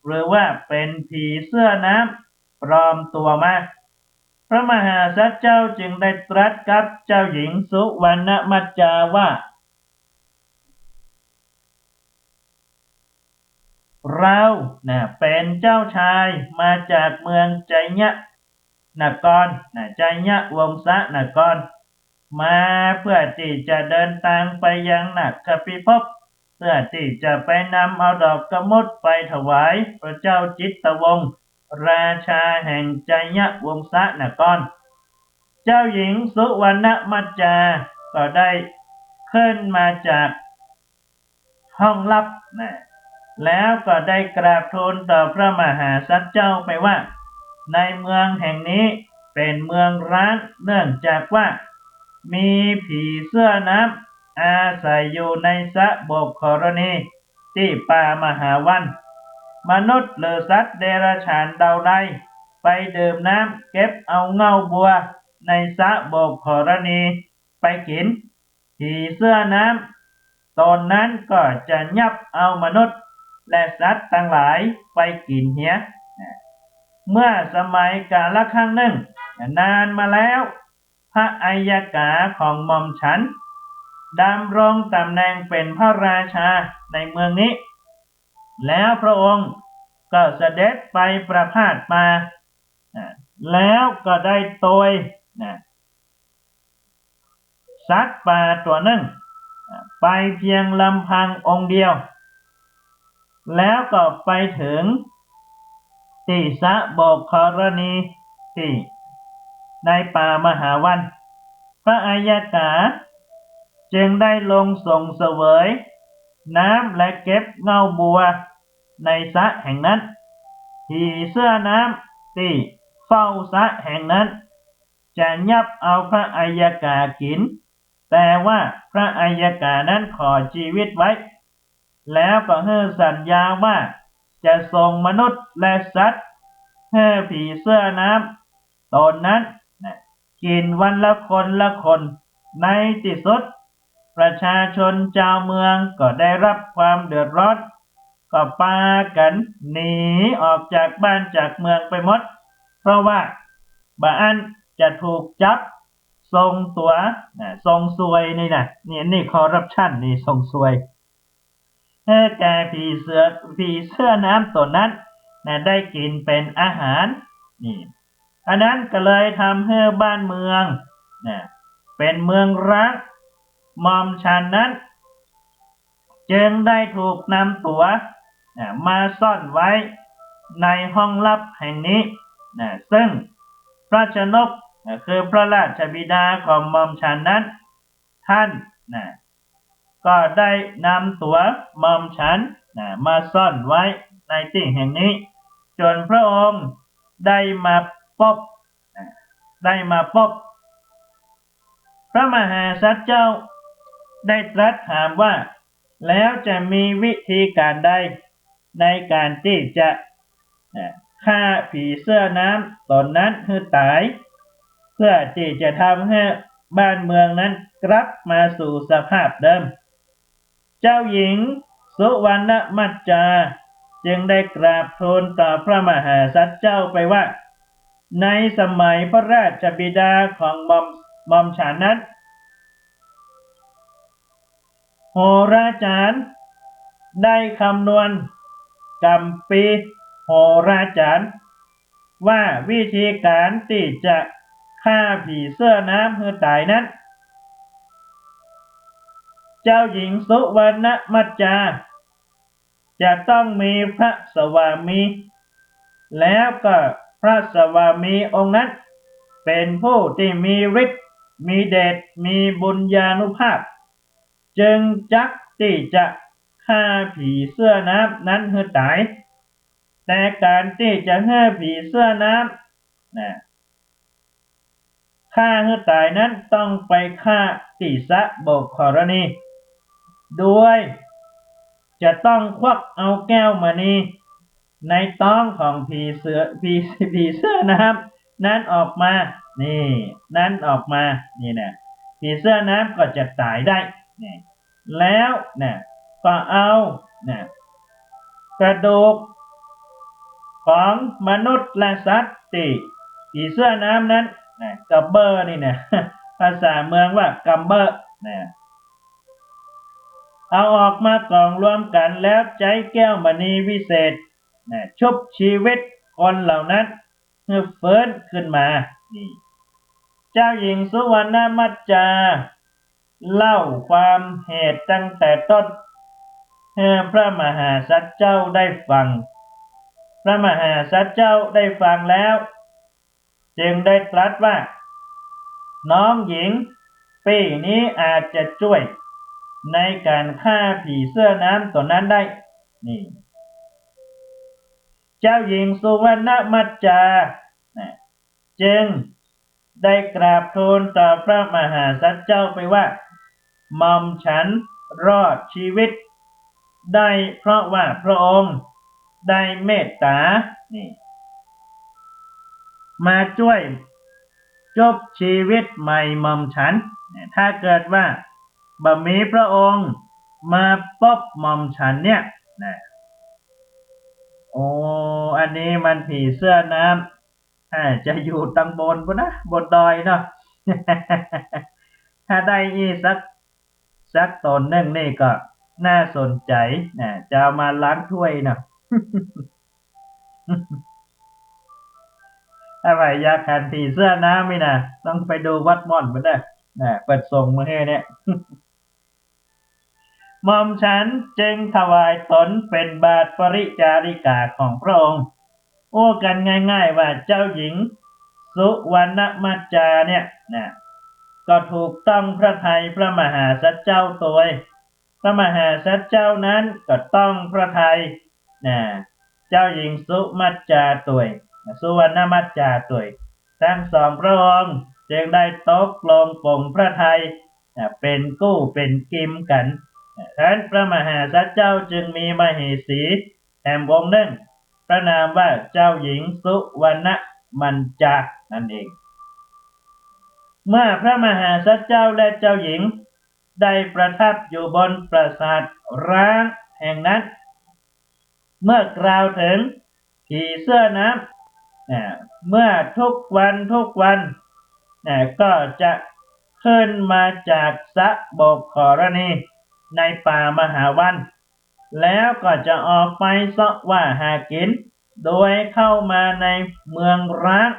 หรือว่าเป็นผีเสื้อน้ำปลอมตัวมาพระมหาสัจเจ้าจึงได้ตรัสกับเจ้าหญิงสุวรรณมัจจาว่าเราเป็นเจ้าชายมาจากเมืองไจยะนครไจยวงศนครมาเพื่อที่จะเดินทางไปยังนาคพิภพเพื่อที่จะไปนำเอาดอกกะมุดไปถวายพระเจ้าจิตตวงศ์ราชาแห่งไจยวงศนครเจ้าหญิงสุวรรณมัจจาก็ได้ขึ้นมาจากห้องลับ แล้วก็ได้กราบทูลต่อพระมหาสัจเจ้าไปว่าในเมืองแห่งนี้เป็นเมืองร้างเนื่องจากว่ามีผีเสื้อน้ำอาศัยอยู่ในสระโบกธรณีที่ป่ามหาวันมนุษย์หรือสัตว์เดรัจฉานเดาใดไปดื่มน้ำเก็บเอาเง่าบัวในสระโบกธรณีไปกินผีเสื้อน้ำตนนั้นก็จะยับเอามนุษย์และสัตว์ทั้งหลายไปกินเหี้ยเมื่อสมัยกาลครั้งหนึ่งนานมาแล้วพระอัยกาของหม่อมฉันดำรงตำแหน่งเป็นพระราชาในเมืองนี้แล้วพระองค์ก็เสด็จไปประพาสมาแล้วก็ได้โตยสัตว์ป่าตัวหนึ่งไปเพียงลำพังองค์เดียวแล้วก็ไปถึงที่สระโบกธรณีที่ในป่ามหาวันพระอัยกาจึงได้ลงส่งเสวยน้ำและเก็บเงาบัวในสระแห่งนั้นผีเสื้อน้ำที่เฝ้าสระแห่งนั้นจะยับเอาพระอัยกากินแต่ว่าพระอัยกานั้นขอชีวิตไว้แล้วก็ให้สัญญาว่าจะส่งมนุษย์และสัตว์ให้ผีเสื้อน้ำตนนั้นกินวันละคนในที่สุดประชาชนชาวเมืองก็ได้รับความเดือดร้อนก็พากันหนีออกจากบ้านจากเมืองไปหมดเพราะว่าบางอันจะถูกจับส่งตัวส่งซวยนี่คอร์รัปชันนี่ส่งซวยให้แก่ผีเสื้อน้ำตัวนั้นได้กินเป็นอาหารนี่อันนั้นก็เลยทำให้บ้านเมืองเป็นเมืองร้างหม่อมฉันนั้นจึงได้ถูกนำตัวมาซ่อนไว้ในห้องลับแห่งนี้ซึ่งพระชนกคือพระราชบิดาของหม่อมฉันนั้นท่านก็ได้นำตัวหม่อมฉันมาซ่อนไว้ในที่แห่งนี้จนพระองค์ได้มาพบพระมหาสัจเจ้าได้ตรัสถามว่าแล้วจะมีวิธีการใดในการที่จะฆ่าผีเสื้อน้ำตนนั้นให้ตายเพื่อที่จะทำให้บ้านเมืองนั้นกลับมาสู่สภาพเดิมเจ้าหญิงสุวรรณมัจจาจึงได้กราบทูลต่อพระมหาสัจเจ้าไปว่าในสมัยพระราชบิดาของหม่อมฉันนั้นโหราจารย์ได้คำนวณกัมปีโหราจารย์ว่าวิธีการที่จะฆ่าผีเสื้อน้ำให้ตายนั้นเจ้าหญิงสุวรรณมัจจาจะต้องมีพระสวามีแล้วก็พระสวามีองค์นั้นเป็นผู้ที่มีฤทธิ์มีเดชมีบุญญานุภาพจึงจักที่จะฆ่าผีเสื้อน้ำนั้นให้ตายแต่การที่จะฆ่าผีเสื้อน้ำฆ่าให้ตายนั้นต้องไปฆ่าที่สระโบกธรณีด้วยจะต้องควักเอาแก้วมณีในท้องของผีเสื้อน้ำนั้นออกมานี่ผีเสื้อน้ำก็จะตายได้แล้วก็เอากระดูกของมนุษย์และสัตว์ที่ผีเสื้อน้ำนั้นกัมเบอร์ภาษาเมืองว่ากัมเบอร์เอาออกมากองรวมกันแล้วใช้แก้วมณีวิเศษชุบชีวิตคนเหล่านั้นให้ฟื้นขึ้นมาเจ้าหญิงสุวรรณมัจจาเล่าความเหตุตั้งแต่ต้นให้พระมหาสัจเจ้าได้ฟังพระมหาสัจเจ้าได้ฟังแล้วจึงได้ตรัสว่าน้องหญิงปีนี้อาจจะช่วยในการฆ่าผีเสื้อน้ำตัวนั้นได้ เจ้าหญิงสุวรรณมัจจาจึงได้กราบทูลต่อพระมหาสัจเจ้าไปว่าหม่อมฉันรอดชีวิตได้เพราะว่าพระองค์ได้เมตตามาช่วยจบชีวิตใหม่หม่อมฉันถ้าเกิดว่าบ่มีพระองค์มาปบหม่อมฉันเนี่ยโอ้อันนี้มันผีเสื้อน้ำจะอยู่ตังบนนะบนดอยเนาะ ถ้าได้อีสักตนหนึ่งนี่ก็น่าสนใจจะเอามาล้างถ้วยเนาะ อะไรอยากขันผีเสื้อน้ำไม่นะต้องไปดูวัดม่อนมาได้เปิดส่งมาให้เนี่ย หม่อมฉันจึงถวายตนเป็นบาทปริจาริกาของพระองค์โอ้กันง่ายๆว่าเจ้าหญิงสุวรรณมัจจาเนี่ยก็ถูกต้องพระทัยพระมหาสัจเจ้าตัวพระมหาสัจเจ้านั้นก็ต้องพระทัยเจ้าหญิงสุมัจจาตัวสุวรรณมัจจาตัวทั้งสองพระองค์จึงได้ตกลงปลงพระทัยเป็นกู้เป็นกิมกันท่านพระมหาสัจเจ้าจึงมีมเหสีแห่งวงหนึ่งพระนามว่าเจ้าหญิงสุวรรณมัญจานั่นเองเมื่อพระมหาสัจเจ้าและเจ้าหญิงได้ประทับอยู่บนปราสาทร้างแห่งนั้นเมื่อกล่าวถึงผีเสื้อน้ำเมื่อทุกวันก็จะขึ้นมาจากสะโบกขรณีในป่ามหาวันแล้วก็จะออกไปเสาะว่าหากินโดยเข้ามาในเมืองร้าง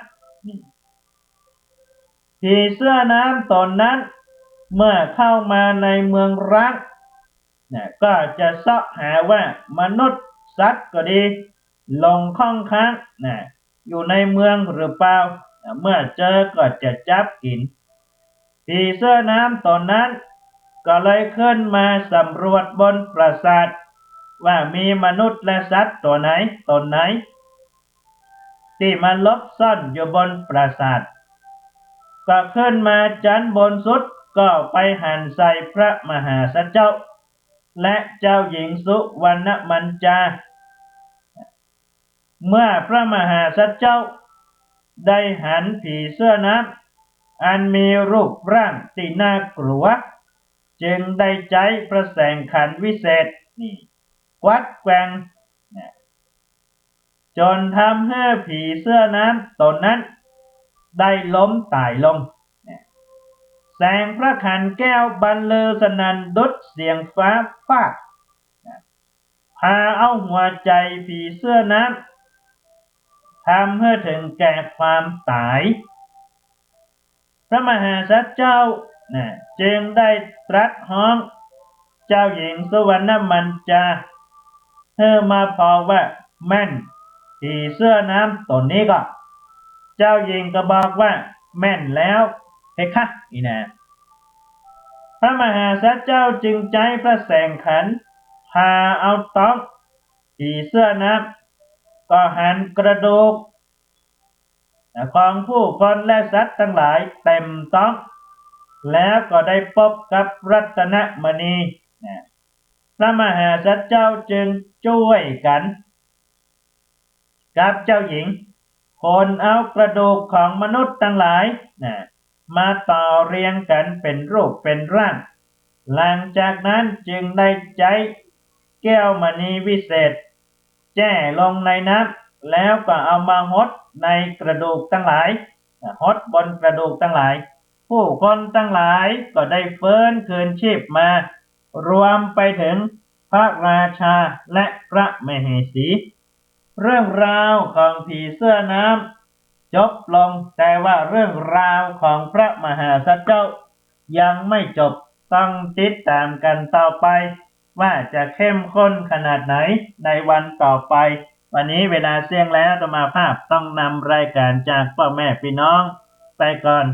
ผีเสื้อน้ำตนนั้นเมื่อเข้ามาในเมืองร้างก็จะเสาะหาว่ามนุษย์สัตว์ก็ดีลงข้องค้างอยู่ในเมืองหรือเปล่าเมื่อเจอก็จะจับกินผีเสื้อน้ำตนนั้นก็เลยขึ้นมาสำรวจบนปราสาทว่ามีมนุษย์และสัตว์ตัวไหนตนไหนที่มันลบซ่อนอยู่บนปราสาทก็ขึ้นมาชั้นบนสุดก็ไปหันใส่พระมหาสัจเจ้าและเจ้าหญิงสุวรรณมัญจาเมื่อพระมหาสัจเจ้าได้หันผีเสื้อน้ำอันมีรูปร่างที่น่ากลัวจึงได้ใจประแสงขันวิเศษกวัดแกว่งจนทำให้ผีเสื้อน้ำตนนั้นได้ล้มตายลงแสงพระขันแก้วบรรลือสนั่นดุจเสียงฟ้าฟาดพาเอาหัวใจผีเสื้อน้ำทำให้ถึงแก่ความตายพระมหาสัจเจ้าจึงได้ตรัสห้องเจ้าหญิงสุวรรณมัญจาเธอมาพอว่าแม่นผีเสื้อน้ำตนนี้ก็เจ้าหญิงก็บอกว่าแม่นแล้วเพคะอีนะพระมหาสัจเจ้าจึงใจพระแสงขันพาเอาต้องผีเสื้อน้ำก็หันกระดูกของผู้คนและสัตว์ทั้งหลายเต็มต้องแล้วก็ได้พบกับรัตนมณีพระมหาสัจเจ้าจึงช่วยกันกับเจ้าหญิงคนเอากระดูกของมนุษย์ทั้งหลายมาต่อเรียงกันเป็นรูปเป็นร่างหลังจากนั้นจึงได้ใจแก้วมณีวิเศษแจ่ลงในน้ำแล้วก็เอามาหดในกระดูกทั้งหลายหดบนกระดูกทั้งหลายผู้คนทั้งหลายก็ได้ฟื้นคืนชีพมารวมไปถึงพระราชาและพระมเหสีเรื่องราวของผีเสื้อน้ำจบลงแต่ว่าเรื่องราวของพระมหาสัจเจ้ายังไม่จบต้องติดตามกันต่อไปว่าจะเข้มข้นขนาดไหนในวันต่อไปวันนี้เวลาเสี่ยงแล้วอาตมาภาพต้องนำรายการจากพ่อแม่พี่น้องไปก่อน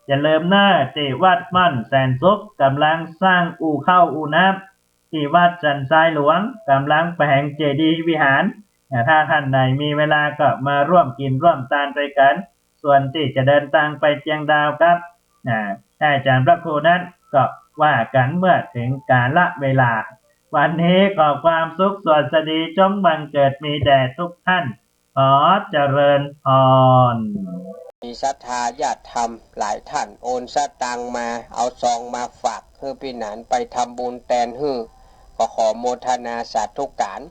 อย่าลืมนะที่วัดม่อนแสนสุขกำลังสร้างอู่เข้าอู่น้ำที่วัดสันทรายหลวงกำลังแปลงเจดีย์วิหาร ถ้าท่านใดมีเวลาก็มาร่วมกินร่วมทานไปกันส่วนที่จะเดินทางไปเชียงดาวครับอาจารย์พระครูนั้นก็ว่ากันเมื่อถึงกาลเวลาวันนี้ขอความสุขสวัสดีจงบังเกิดมีแด่ทุกท่านขอเจริญพรมีศรัทธาญาติธรรมหลายท่านโอนสตังมาเอาซองมาฝากเพื่อพี่หนานไปทำบุญแทนฮื้อก็ขอโมทนาสาธุการ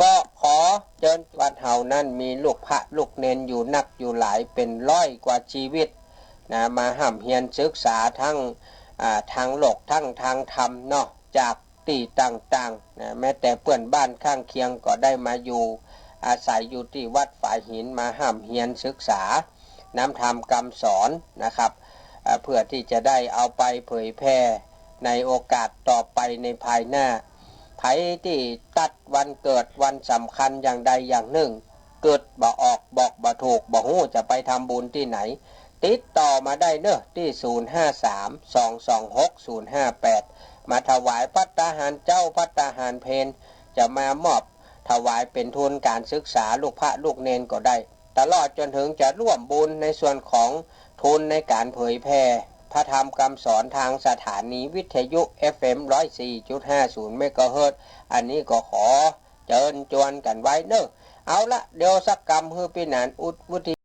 ก็ขอเชิญวัดเฮานั้นมีลูกพระลูกเนนอยู่นักอยู่หลายเป็นร้อยกว่าชีวิตนะมาห้ำเฮียนศึกษาทั้งทางโลกทั้งทางธรรมเนาะจากที่ต่างๆนะแม้แต่เพื่อนบ้านข้างเคียงก็ได้มาอยู่อาศัยอยู่ที่วัดฝายหินมาห้ำเฮียนศึกษาน้ำธรรมคำสอนนะครับเพื่อที่จะได้เอาไปเผยแพร่ในโอกาสต่อไปในภายหน้าไผที่ตัดวันเกิดวันสำคัญอย่างใดอย่างหนึ่งเกิดบ่ออกบอกบ่ถูกบ่ฮู้จะไปทำบุญที่ไหนติดต่อมาได้เนอะที่053-226-058มาถวายภัตตาหารเจ้าภัตตาหารเพนจะมามอบถวายเป็นทุนการศึกษาลูกพระลูกเนนก็ได้ตลอดจนถึงจะร่วมบุญในส่วนของทุนในการเผยแพร่พระธรรมคำสอนทางสถานีวิทยุ FM 104.50 เมกะเฮิรตซ์อันนี้ก็ขอเชิญชวนกันไว้เนอะเอาละเดี๋ยวสักกรรมฮือพี่หนานอุดวุฒิ